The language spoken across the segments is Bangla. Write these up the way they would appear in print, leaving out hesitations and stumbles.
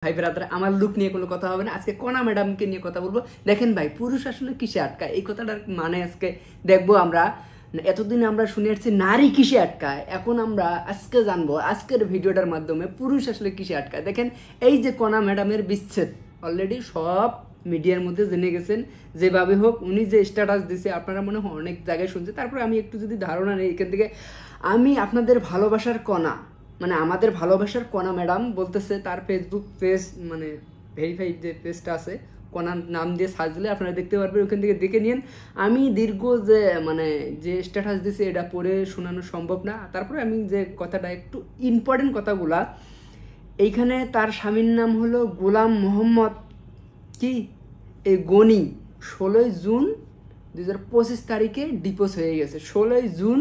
ভাই ব্রাদার, আমার লুক নিয়ে কোনো কথা হবে না। আজকে কণা ম্যাডামকে নিয়ে কথা বলবো। দেখেন ভাই, পুরুষ আসলে কিসে আটকায়, এই কথাটার মানে আজকে দেখবো আমরা। এতদিন আমরা শুনে আসছি নারী কিসে আটকায়, এখন আমরা আজকে জানবো আজকের ভিডিওটার মাধ্যমে পুরুষ আসলে কিসে আটকায়। দেখেন, এই যে কণা ম্যাডামের বিচ্ছেদ অলরেডি সব মিডিয়ার মধ্যে জেনে গেছেন। যেভাবে হোক উনি যে স্ট্যাটাস দিছে আপনারা মনে হয় অনেক জায়গায় শুনছে। তারপরে আমি একটু যদি ধারণা নেই এখান থেকে, আমি আপনাদের ভালোবাসার কণা, মানে আমাদের ভালোবাসার কণা ম্যাডাম বলতেছে তার ফেসবুক পেজ, মানে ভেরিফাইড যে পেজটা আছে, কণার নাম দিয়ে সার্চ দিলে আপনারা দেখতে পারবেন, ওখান থেকে দেখে নিন। আমি দীর্ঘ যে স্ট্যাটাস দিছে এটা পড়ে শোনানো সম্ভব না। তারপরে আমি যে কথাটা একটু ইম্পর্টেন্ট কথাগুলা, এইখানে তার স্বামীর নাম হলো গোলাম মোহাম্মদ কি এই গনি। 16 জুন 2025 তারিখে ডিপোজ হয়ে গেছে। 16 জুন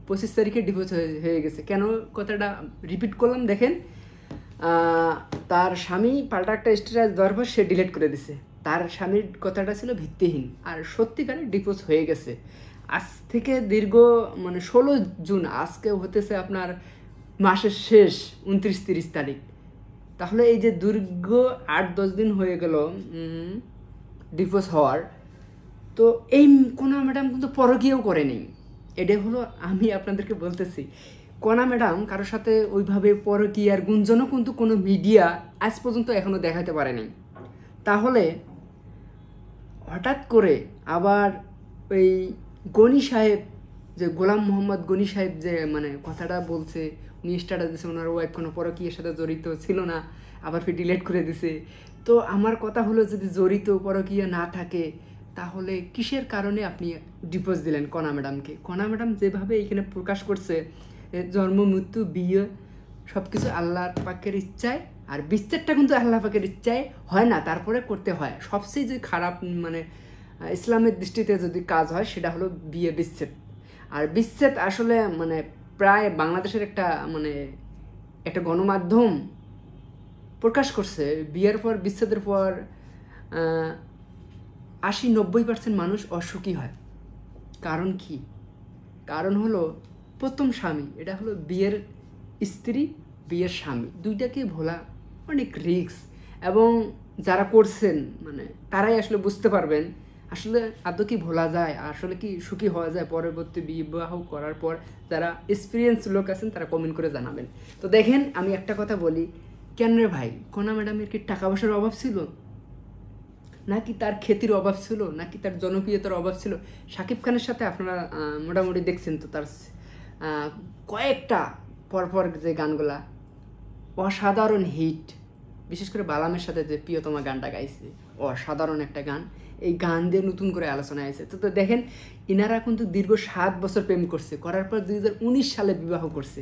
25 তারিখে ডিভোর্স হয়ে গেছে। কেন কথাটা রিপিট করলাম দেখেন, তার স্বামী পাল্টা একটা স্ট্যাটাস দেওয়ার পর সে ডিলিট করে দিছে। তার স্বামীর কথাটা ছিল ভিত্তিহীন, আর সত্যিকারে ডিভোর্স হয়ে গেছে। আজ থেকে দীর্ঘ 16 জুন, আজকে হতেছে আপনার মাসের শেষ 29-30 তারিখ। তাহলে এই যে দীর্ঘ 8-10 দিন হয়ে গেল ডিভোর্স হওয়ার। তো এই কণা ম্যাডাম কিন্তু পরকীয়াও করেনি। এটা হলো আমি আপনাদেরকে বলতেছি, কণা ম্যাডাম কারোর সাথে ওইভাবে পরকীয়ার গুঞ্জনও কিন্তু কোনো মিডিয়া আজ পর্যন্ত এখনও দেখাতে পারেনি। তাহলে হঠাৎ করে আবার ওই গনি সাহেব, যে গোলাম মোহাম্মদ গনি সাহেব যে কথাটা বলছে, উনি স্ট্যাটাস দিয়েছে ওনার ওয়াইফ কোনো পরকীয়ার সাথে জড়িত ছিল না, আবার ফির ডিলেট করে দিছে। তো আমার কথা হলো, যদি জড়িত পরকীয়া না থাকে তাহলে কিসের কারণে আপনি ডিভোর্স দিলেন কণা ম্যাডামকে? কণা ম্যাডাম যেভাবে এইখানে প্রকাশ করছে, জন্ম মৃত্যু বিয়ে সব কিছু আল্লাহর পাকের ইচ্ছায়, আর বিচ্ছেদটা কিন্তু আল্লাহ পাকের ইচ্ছায় হয় না, তারপরে করতে হয়। সবচেয়ে যে খারাপ ইসলামের দৃষ্টিতে যদি কাজ হয় সেটা হলো বিয়ে বিচ্ছেদ। আর বিচ্ছেদ আসলে প্রায় বাংলাদেশের একটা গণমাধ্যম প্রকাশ করছে, বিয়ের পর বিচ্ছেদের পর 80-90% মানুষ অসুখী হয়। কারণ কি? কারণ হলো প্রথম স্বামী, এটা হলো বিয়ের স্ত্রী, বিয়ের স্বামী, দুইটাকে ভোলা অনেক রিস্ক। এবং যারা করছেন তারাই আসলে বুঝতে পারবেন আসলে আদৌ কি ভোলা যায়, আসলে কি সুখী হওয়া যায় পরবর্তী বিবাহ করার পর। যারা এক্সপিরিয়েন্স লোক আছেন তারা কমেন্ট করে জানাবেন। তো দেখেন, আমি একটা কথা বলি, কেন রে ভাই, কণা ম্যাডামের কি টাকা পয়সার অভাব ছিল, নাকি তার খ্যাতির অভাব ছিল, নাকি তার জনপ্রিয়তার অভাব ছিল? শাকিব খানের সাথে আপনারা মোটামুটি দেখছেন তো, তার কয়েকটা পরপর যে গানগুলা অসাধারণ হিট, বিশেষ করে বালামের সাথে যে প্রিয়তমা গানটা গাইছে, অসাধারণ একটা গান। এই গান দিয়ে নতুন করে আলোচনা আছে। তো দেখেন, ইনারা কিন্তু দীর্ঘ 7 বছর প্রেম করছে, করার পর 2019 সালে বিবাহ করছে।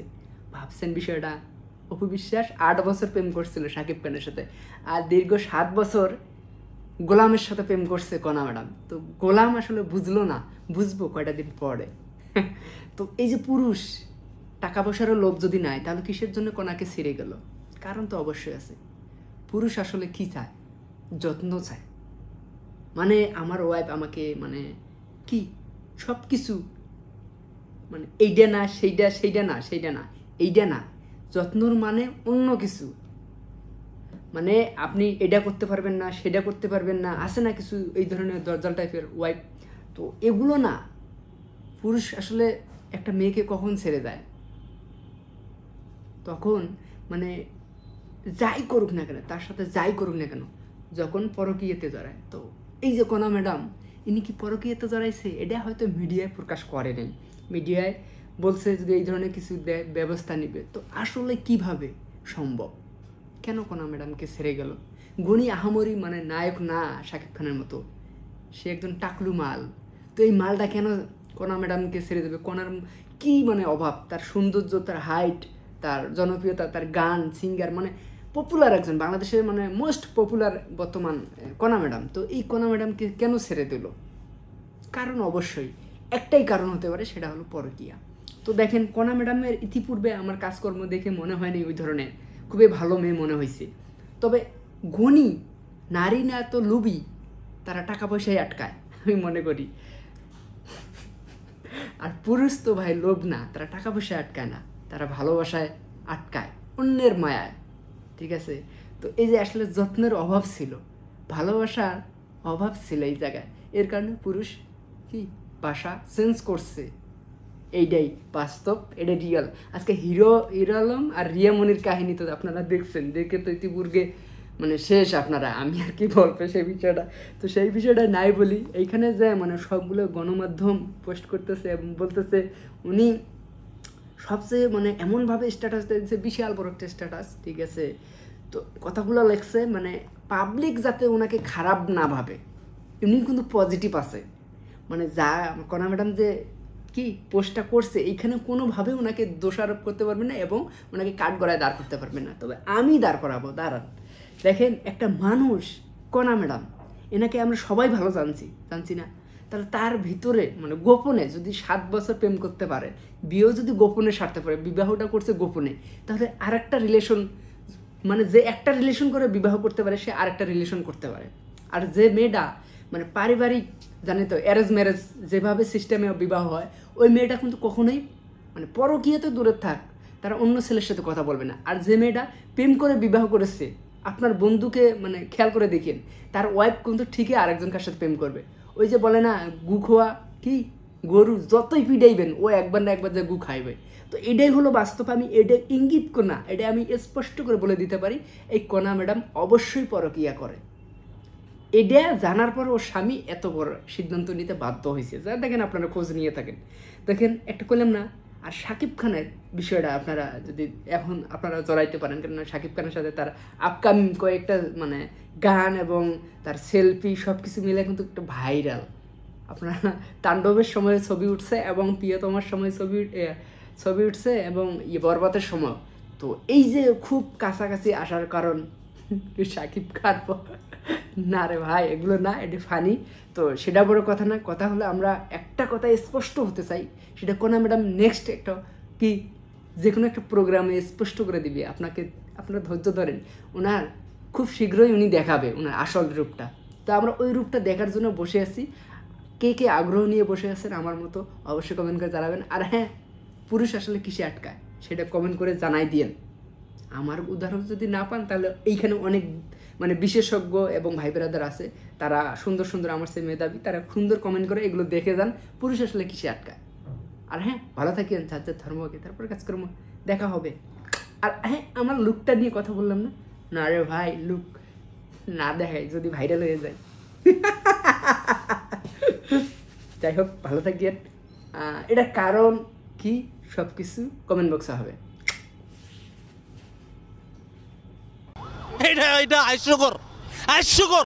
ভাবছেন বিষয়টা? অপু বিশ্বাস 8 বছর প্রেম করছিল শাকিব খানের সাথে, আর দীর্ঘ 7 বছর গোলামের সাথে প্রেম করছে কণা ম্যাডাম। তো গোলাম আসলে বুঝলো না, বুঝবো কয়টা দিন পরে। তো এই যে পুরুষ টাকা পয়সারও লোভ যদি নাই, তাহলে কিসের জন্য কণাকে ছিঁড়ে গেল? কারণ তো অবশ্যই আছে। পুরুষ আসলে কি চায়? যত্ন চায়। আমার ওয়াইফ আমাকে কি সব কিছু এইটা না সেইটা, সেইটা না সেইটা না এইটা না, যত্নর অন্য কিছু। আপনি এটা করতে পারবেন না, সেটা করতে পারবেন না, আছে না কিছু এই ধরনের দরজাল টাইপের ওয়াইফ। তো এগুলো না, পুরুষ আসলে একটা মেয়েকে কখন ছেড়ে যায়, তখন যাই করুক না কেন, তার সাথে যাই করুক না কেন, যখন পরকীয়াতে জড়ায়। তো এই যে কণা ম্যাডাম, ইনি কি পরকীয়াতে জড়াইছে? এটা হয়তো মিডিয়ায় প্রকাশ করে নাই, মিডিয়ায় বলছে যদি এই ধরনের কিছু ব্যবস্থা নিবে। তো আসলে কিভাবে সম্ভব? কেন কণা ম্যাডামকে ছেড়ে গেল? গনি আহামরি নায়ক না শাকিব খানের মতো, সে একজন টাকলু মাল। তো এই মালটা কেন কণা ম্যাডামকে ছেড়ে দেবে? কণার কি অভাব? তার সৌন্দর্য, তার হাইট, তার জনপ্রিয়তা, তার গান, সিঙ্গার, পপুলার একজন, বাংলাদেশের মোস্ট পপুলার বর্তমান কণা ম্যাডাম। তো এই কণা ম্যাডামকে কেন ছেড়ে দিল? কারণ অবশ্যই একটাই কারণ হতে পারে, সেটা হলো পরকীয়া। তো দেখেন, কণা ম্যাডামের ইতিপূর্বে আমার কাজকর্ম দেখে মনে হয়নি ওই ধরনের খুবই ভালো মেয়ে মনে হয়েছে। তবে গনি নারী না তো লুবি, তারা টাকা পয়সায় আটকায় আমি মনে করি। আর পুরুষ তো ভাই লোভ না, তারা টাকা পয়সায় আটকায় না, তারা ভালোবাসায় আটকায়, অন্যের মায়ায়। ঠিক আছে? তো এই যে আসলে যত্নের অভাব ছিল, ভালোবাসার অভাব ছিল এই জায়গায়, এর কারণে পুরুষ কি বাসা চেঞ্জ করছে। এইটাই বাস্তব, এটা রিয়াল। আজকে হিরো আলম আর রিয়া মনির কাহিনী তো আপনারা দেখছেন, দেখে তো ইতিপূর্বে মানে শেষ আপনারা, আমি আর কি বলবো সেই বিষয়টা। তো সেই বিষয়টা নাই বলি, এইখানে যে মানে সবগুলো গণমাধ্যম পোস্ট করতেছে এবং বলতেছে উনি সবচেয়ে মানে এমনভাবে স্ট্যাটাস দিয়েছে, বিশাল বড় একটা স্ট্যাটাস, ঠিক আছে। তো কথাগুলো লেখছে মানে পাবলিক যাতে ওনাকে খারাপ না ভাবে, উনি কিন্তু পজিটিভ আছে। মানে যা কণা ম্যাডাম যে কি পোস্টটা করছে এইখানে কোনোভাবে ওনাকে দোষারোপ করতে পারবে না এবং ওনাকে কাঠগড়ায় দাঁড় করতে পারবে না। তবে আমি দাঁড় করাবো, দাঁড়ান। দেখেন একটা মানুষ কণা ম্যাডাম, এনাকে আমরা সবাই ভালো জানছি না, তাহলে তার ভিতরে মানে গোপনে যদি 7 বছর প্রেম করতে পারে, বিয়েও যদি গোপনে সারতে পারে, বিবাহটা করছে গোপনে, তাহলে আরেকটা রিলেশন মানে যে একটা রিলেশন করে বিবাহ করতে পারে সে আরেকটা রিলেশন করতে পারে। আর যে মেয়েটা মানে পারিবারিক জানে তো অ্যারেঞ্জ ম্যারেজ যেভাবে সিস্টেমে বিবাহ হয়, ওই মেয়েটা কিন্তু কখনোই মানে পরকীয়াতে দূরে থাক, তারা অন্য ছেলের সাথে কথা বলবে না। আর যে মেয়েটা প্রেম করে বিবাহ করেছে, আপনার বন্ধুকে মানে খেয়াল করে দেখেন, তার ওয়াইফ কিন্তু ঠিকই আরেকজনকার সাথে প্রেম করবে। ওই যে বলে না গু খোয়া কি গরু যতই পিটাইবেন ও একবার না একবার যে গু খাইবে। তো এটাই হলো বাস্তব, আমি এটা ইঙ্গিত না, এটা আমি স্পষ্ট করে বলে দিতে পারি, এই কণা ম্যাডাম অবশ্যই পরকীয়া করে। এটা জানার পর ওর স্বামী এত বড় সিদ্ধান্ত নিতে বাধ্য হয়েছে, যা দেখেন আপনারা খোঁজ নিয়ে থাকেন। দেখেন একটা করলাম না। আর শাকিব খানের বিষয়টা আপনারা যদি এখন আপনারা জড়াইতে পারেন, কেননা শাকিব খানের সাথে তার আপকামিং কয়েকটা মানে গান এবং তার সেলফি সব কিছু মিলে কিন্তু একটা ভাইরাল। আপনারা তাণ্ডবের সময় ছবি উঠছে এবং প্রিয়তমার সময় ছবি উঠছে এবং বরবাদের সময়। তো এই যে খুব কাছাকাছি আসার কারণ শাকিব খান না রে ভাই, এগুলো না, এটা ফানি। তো সেটা বড় কথা না, কথা হলো আমরা একটা কথা স্পষ্ট হতে চাই, সেটা কোন ম্যাডাম নেক্সট একটা কি যে কোনো একটা প্রোগ্রামে স্পষ্ট করে দিবে আপনাকে। আপনারা ধৈর্য ধরেন, ওনার খুব শীঘ্রই উনি দেখাবে ওনার আসল রূপটা। তো আমরা ওই রূপটা দেখার জন্য বসে আছি। কে কে আগ্রহ নিয়ে বসে আছেন আমার মতো অবশ্যই কমেন্ট করে জানাবেন। আর হ্যাঁ, পুরুষ আসলে কিসে আটকায় সেটা কমেন্ট করে জানাই দিয়েন। আমার উদাহরণ যদি না পান তাহলে এইখানে অনেক মানে বিশেষজ্ঞ এবং ভাই ব্রাদার আছে, তারা সুন্দর সুন্দর আমার সে মেধাবী, তারা সুন্দর কমেন্ট করে এগুলো দেখে যান পুরুষ আসলে কিসে আটকায়। আর হ্যাঁ, ভালো থাকেন, যার যার ধর্মকে তারপর কাজকর্ম দেখা হবে। আর হ্যাঁ, আমার লুকটা নিয়ে কথা বললাম না, না রে ভাই, লুক না দেখায় যদি ভাইরাল হয়ে যায়। যাই হোক, ভালো থাকেন। এটার কারণ কি সব কিছু কমেন্ট বক্সে হবে। এটা হাস্যকর।